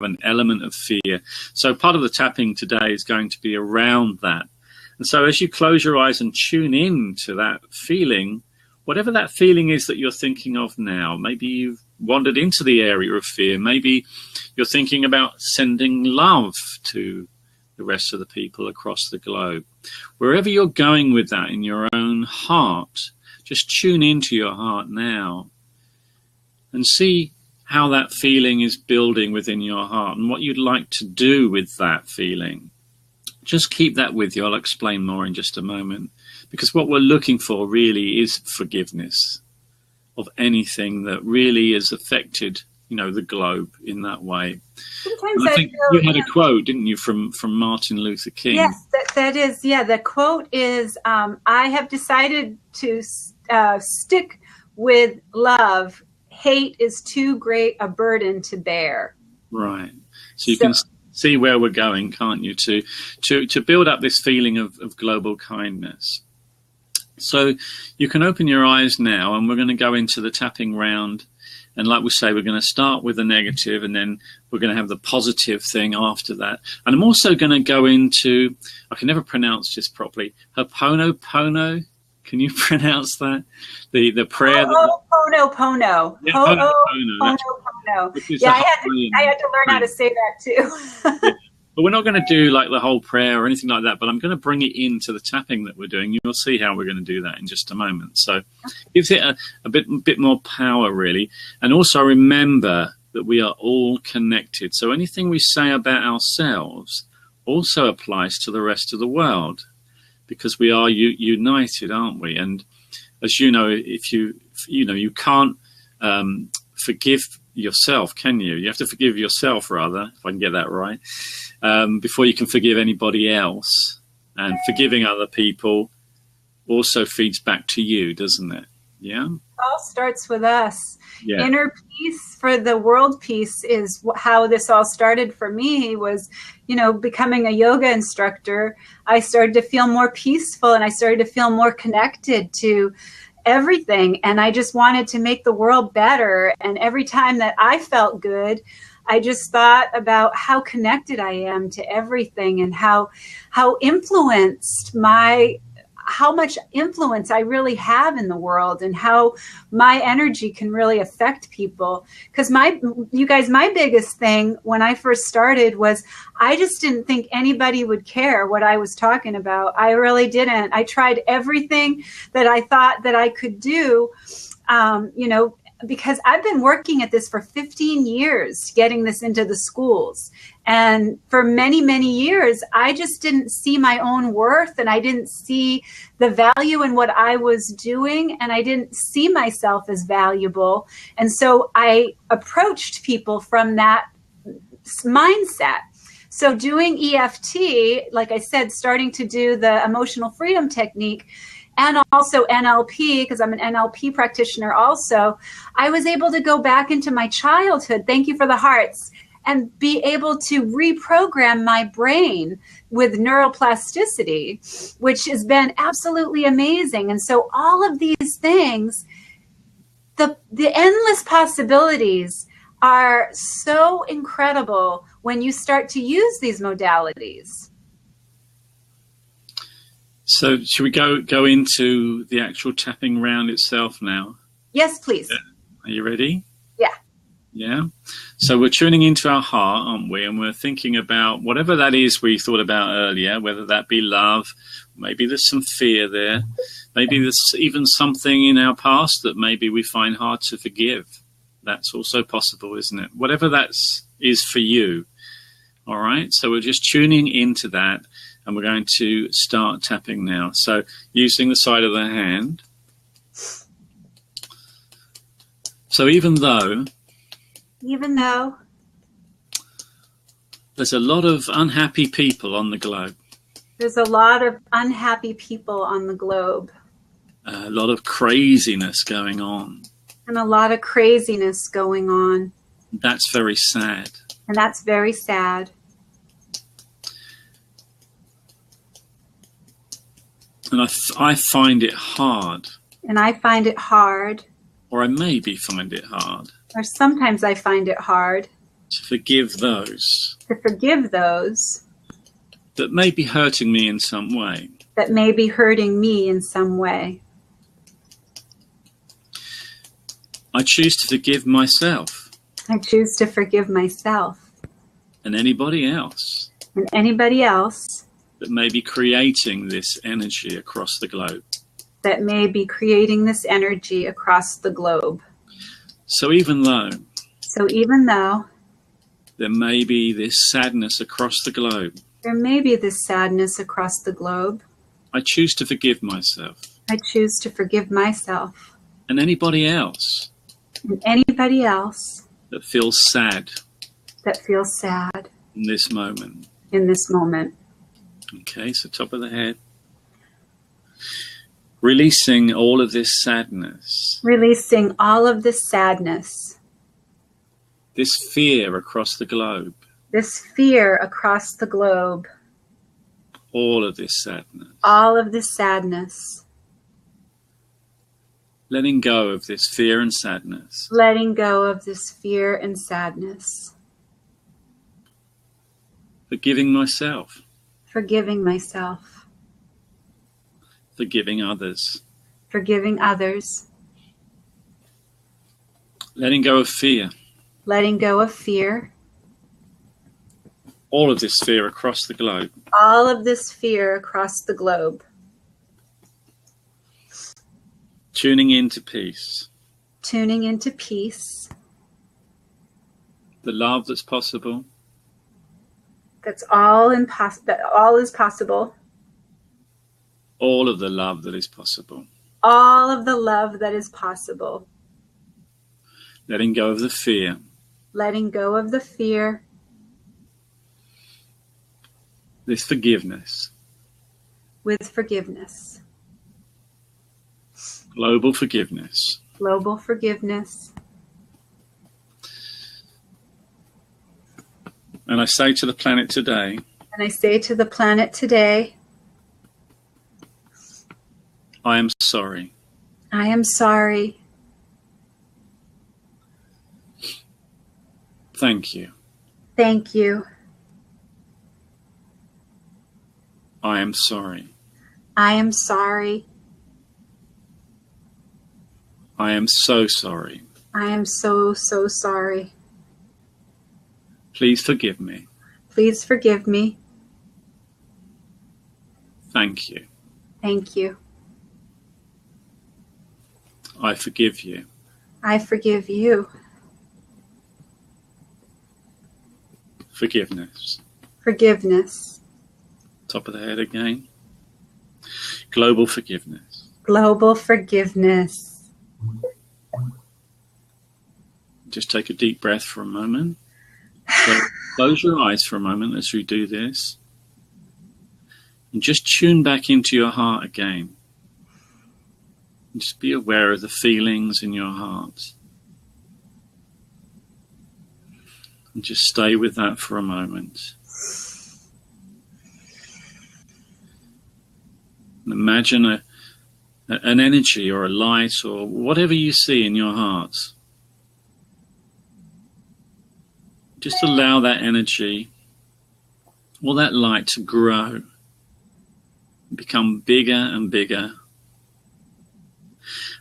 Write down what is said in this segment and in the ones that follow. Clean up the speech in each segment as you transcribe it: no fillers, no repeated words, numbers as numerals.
an element of fear. So part of the tapping today is going to be around that. And so as you close your eyes and tune in to that feeling, whatever that feeling is that you're thinking of now, maybe you've wandered into the area of fear, maybe you're thinking about sending love to the rest of the people across the globe. Wherever you're going with that in your own heart, just tune into your heart now and see how that feeling is building within your heart and what you'd like to do with that feeling. Just keep that with you. I'll explain more in just a moment, because what we're looking for really is forgiveness of anything that really has affected, the globe in that way. Sometimes I think you had a quote, didn't you, from Martin Luther King? Yes, that is. Yeah, the quote is, I have decided to stick with love. Hate is too great a burden to bear. Right. So you can see where we're going, can't you, to build up this feeling of global kindness. So you can open your eyes now, and we're going to go into the tapping round. And like we say, we're going to start with the negative, and then we're going to have the positive thing after that. And I'm also going to go into, I can never pronounce this properly, Ho'oponopono. Can you pronounce that? The prayer. Ho'oponopono. Yeah, Ho'oponopono. Yeah, I had to learn how to say that too. Yeah. But we're not going to do like the whole prayer or anything like that, but I'm going to bring it into the tapping that we're doing. You'll see how we're going to do that in just a moment. So it gives it a bit more power, really. And also remember that we are all connected. So anything we say about ourselves also applies to the rest of the world, because we are united, aren't we? And as you know, if you can't forgive yourself, can you? You have to forgive yourself, rather, if I can get that right, before you can forgive anybody else. And forgiving other people also feeds back to you, doesn't it? Yeah. It all starts with us. Yeah. Inner peace for the world peace is how this all started for me. Was, becoming a yoga instructor, I started to feel more peaceful, and I started to feel more connected to everything. And I just wanted to make the world better. And every time that I felt good, I just thought about how connected I am to everything, and how much influence I really have in the world, and how my energy can really affect people. Because my biggest thing when I first started was I just didn't think anybody would care what I was talking about. I really didn't. I tried everything that I thought that I could do, because I've been working at this for 15 years, getting this into the schools. And for many, many years, I just didn't see my own worth, and I didn't see the value in what I was doing, and I didn't see myself as valuable. And so I approached people from that mindset. So doing EFT, like I said, starting to do the emotional freedom technique, and also NLP, because I'm an NLP practitioner also, I was able to go back into my childhood, thank you for the hearts, and be able to reprogram my brain with neuroplasticity, which has been absolutely amazing. And so all of these things, the endless possibilities are so incredible when you start to use these modalities. So should we go into the actual tapping round itself now? Yes, please. Are you ready? Yeah. Yeah. So we're tuning into our heart, aren't we? And we're thinking about whatever that is we thought about earlier, whether that be love, maybe there's some fear there, maybe there's even something in our past that maybe we find hard to forgive. That's also possible, isn't it? Whatever that is for you. All right. So we're just tuning into that. And we're going to start tapping now. So using the side of the hand. So even though there's a lot of unhappy people on the globe. There's a lot of unhappy people on the globe. A lot of craziness going on. And a lot of craziness going on. That's very sad. And that's very sad. And I find it hard. And I find it hard. Or I maybe find it hard. Or sometimes I find it hard. to forgive those that may be hurting me in some way. That may be hurting me in some way. I choose to forgive myself. I choose to forgive myself. And anybody else. And anybody else. That may be creating this energy across the globe. That may be creating this energy across the globe. So even though there may be this sadness across the globe. There may be this sadness across the globe. I choose to forgive myself. I choose to forgive myself. And anybody else. And anybody else. That feels sad. That feels sad. In this moment. In this moment. Okay, so top of the head. Releasing all of this sadness. Releasing all of this sadness. This fear across the globe. This fear across the globe. All of this sadness. All of this sadness. Letting go of this fear and sadness. Letting go of this fear and sadness. Forgiving myself. Forgiving myself. Forgiving others. Forgiving others. Letting go of fear. Letting go of fear. All of this fear across the globe. All of this fear across the globe. Tuning into peace. Tuning into peace. The love that's possible. That all is possible. All of the love that is possible. All of the love that is possible. Letting go of the fear. Letting go of the fear. This forgiveness. With forgiveness. Global forgiveness. Global forgiveness. And I say to the planet today. And I say to the planet today. I am sorry. I am sorry. Thank you. Thank you. I am sorry. I am sorry. I am so sorry. I am so sorry. Please forgive me. Please forgive me. Thank you. Thank you. I forgive you. I forgive you. Forgiveness. Forgiveness. Top of the head again. Global forgiveness. Global forgiveness. Just take a deep breath for a moment. So close your eyes for a moment as we do this. And just tune back into your heart again. And just be aware of the feelings in your heart. And just stay with that for a moment. And imagine an energy or a light or whatever you see in your heart. Just allow that energy or that light to grow, become bigger and bigger,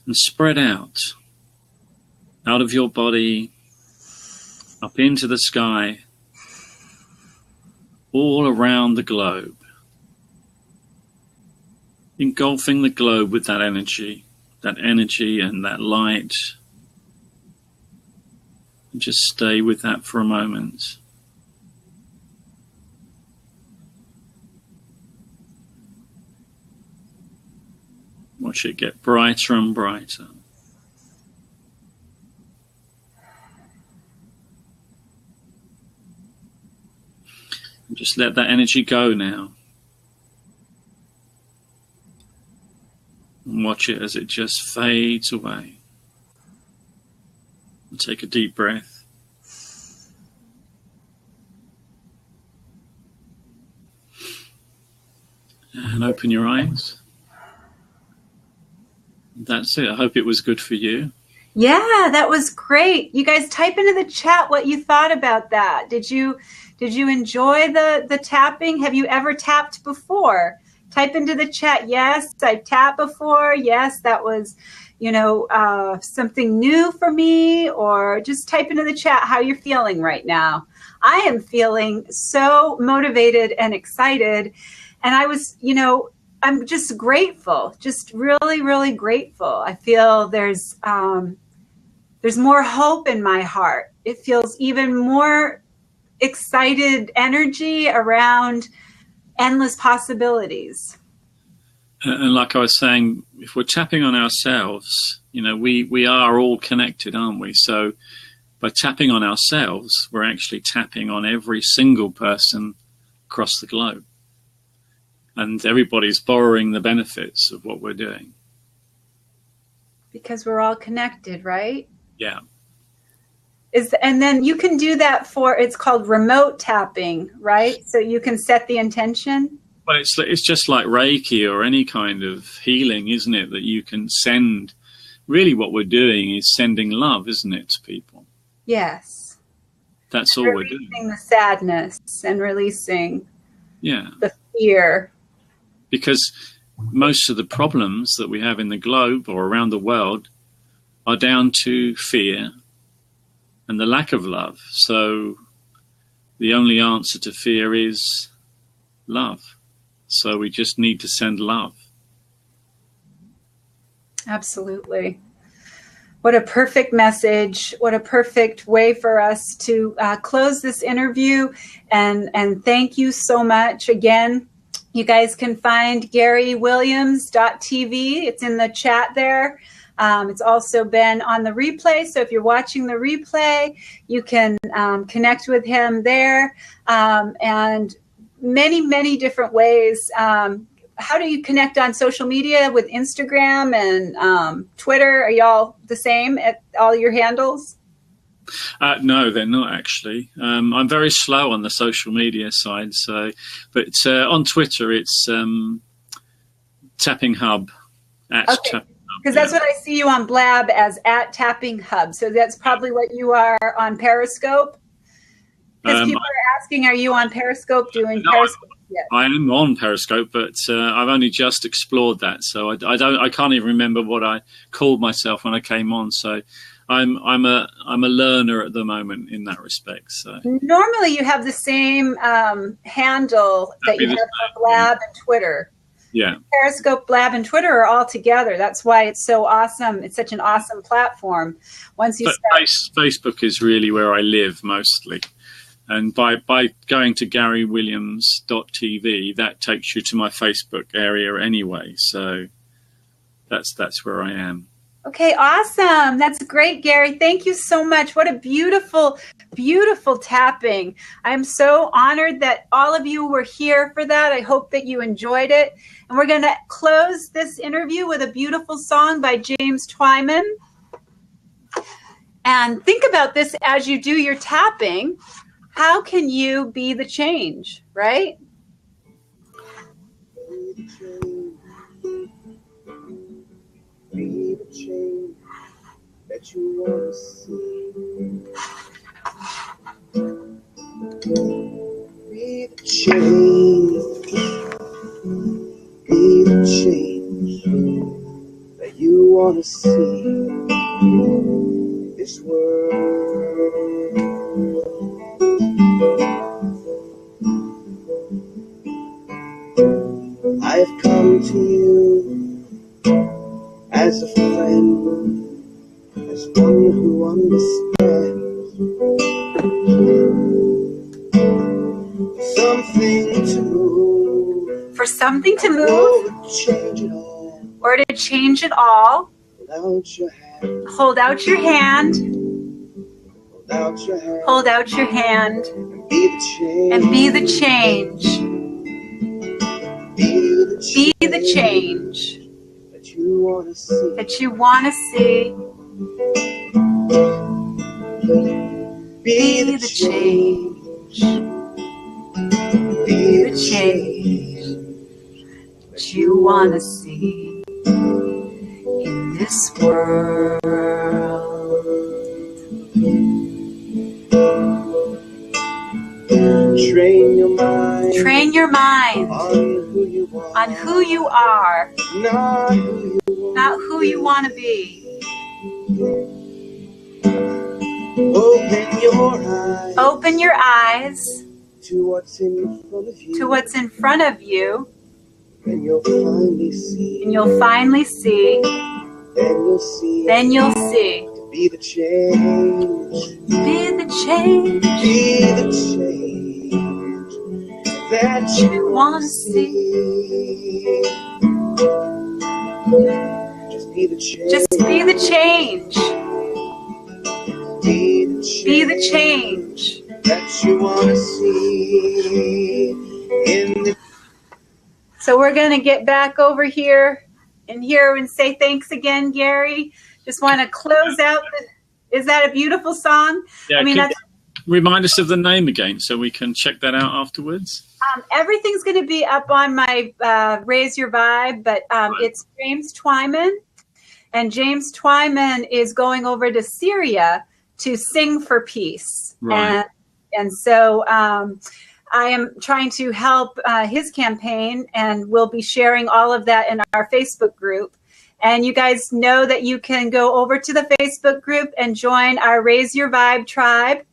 and spread out of your body, up into the sky, all around the globe, engulfing the globe with that energy and that light. And just stay with that for a moment. Watch it get brighter and brighter. And just let that energy go now. And watch it as it just fades away. And take a deep breath. And open your eyes. That's it. I hope it was good for you. Yeah, that was great. You guys type into the chat what you thought about that. Did you enjoy the tapping? Have you ever tapped before? Type into the chat, yes, I've tapped before. Yes, that was, something new for me. Or just type into the chat how you're feeling right now. I am feeling so motivated and excited. And I was, I'm just grateful, just really, really grateful. I feel there's more hope in my heart. It feels even more excited energy around endless possibilities. And like I was saying, if we're tapping on ourselves, we are all connected, aren't we? So by tapping on ourselves, we're actually tapping on every single person across the globe. And everybody's borrowing the benefits of what we're doing. Because we're all connected, right? Yeah. And then you can do that it's called remote tapping, right? So you can set the intention. Well, it's just like Reiki or any kind of healing, isn't it? That you can send. Really, what we're doing is sending love, isn't it, to people? Yes. That's all we're doing. Releasing the sadness and releasing the fear. Because most of the problems that we have in the globe or around the world are down to fear and the lack of love. So the only answer to fear is love. So we just need to send love. Absolutely. What a perfect message. What a perfect way for us to close this interview. And thank you so much. Again, you guys can find garywilliams.tv. It's in the chat there. It's also been on the replay. So if you're watching the replay, you can connect with him there. And many, many different ways. How do you connect on social media with Instagram and Twitter? Are y'all the same at all your handles? No, they're not actually. I'm very slow on the social media side. But on Twitter, it's Tapping Hub. Okay. Because that's what I see you on Blab as at Tapping Hub. So that's probably what you are on Periscope. Because people are asking, are you on Periscope doing Periscope? Yes. I am on Periscope, but I've only just explored that, so I can't even remember what I called myself when I came on. So I'm a learner at the moment in that respect. So normally you have the same handle that you have for Blab and Twitter. Yeah. Periscope, Blab, and Twitter are all together. That's why it's so awesome. It's such an awesome platform. Facebook is really where I live mostly. And by going to garywilliams.tv, that takes you to my Facebook area anyway. So that's where I am. Okay, awesome. That's great, Gary. Thank you so much. What a beautiful, beautiful tapping. I'm so honored that all of you were here for that. I hope that you enjoyed it. And we're going to close this interview with a beautiful song by James Twyman. And think about this as you do your tapping. How can you be the change, right? Be the change that you want to see. Be the change. Be the change that you want to see in this world. I've come to you as a friend, as one who understands. Something to move. For something to move. Or to change it all. Or to change it all. Hold out your hand. Hold out your hand. Hold out your hand. Hold out your hand. And be the change. And be the change. Be the change that you want to see. That you want to see. Be the change. Be the change that you want to see in this world. Train your mind. Train your mind On who you are. not who you want to be. Open your eyes to what's in front of you. And you'll finally see. Then you'll see. To be the change. Be the change. Be the change that you want to see. Just be the change. Just be the change. Be the change that you want to see in the. So we're going to get back over here and say thanks again, Gary. Just want to close out. Is that a beautiful song? Yeah, I mean, remind us of the name again so we can check that out afterwards. Everything's going to be up on my Raise Your Vibe, but it's James Twyman. And James Twyman is going over to Syria to sing for peace. Right. And so I am trying to help his campaign, and we'll be sharing all of that in our Facebook group. And you guys know that you can go over to the Facebook group and join our Raise Your Vibe tribe.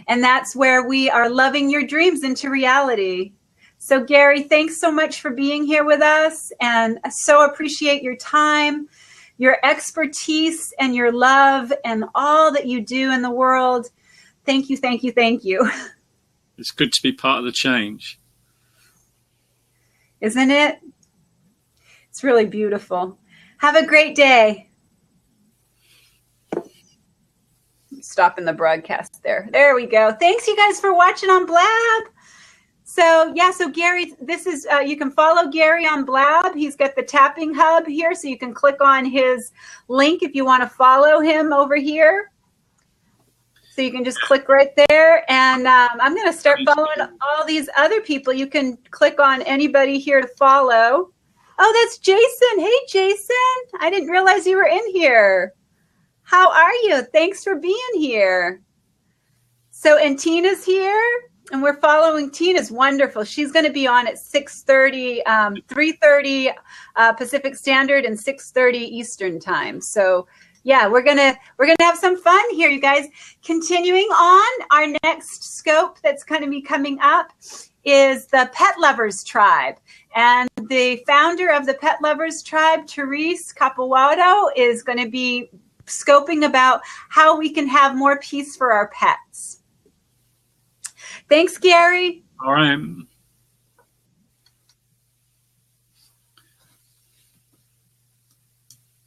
And that's where we are loving your dreams into reality. So Gary, thanks so much for being here with us, and I so appreciate your time, your expertise, and your love, and all that you do in the world. Thank you, thank you, thank you. It's good to be part of the change. Isn't it? It's really beautiful. Have a great day. Stopping the broadcast there. There we go. Thanks you guys for watching on Blab. So yeah, so Gary, this is, you can follow Gary on Blab. He's got the tapping hub here, so you can click on his link if you want to follow him over here. So you can just click right there. And I'm going to start following all these other people. You can click on anybody here to follow. Oh, that's Jason. Hey, Jason. I didn't realize you were in here. How are you? Thanks for being here. So, and Tina's here, and we're following Tina's wonderful. She's going to be on at 6:30, 3:30 Pacific Standard and 6:30 Eastern time. So, yeah, we're gonna have some fun here, you guys. Continuing on, our next scope that's going to be coming up is the Pet Lovers Tribe. And the founder of the Pet Lovers Tribe, Therese Capuado, is going to be scoping about how we can have more peace for our pets. Thanks, Gary. All right.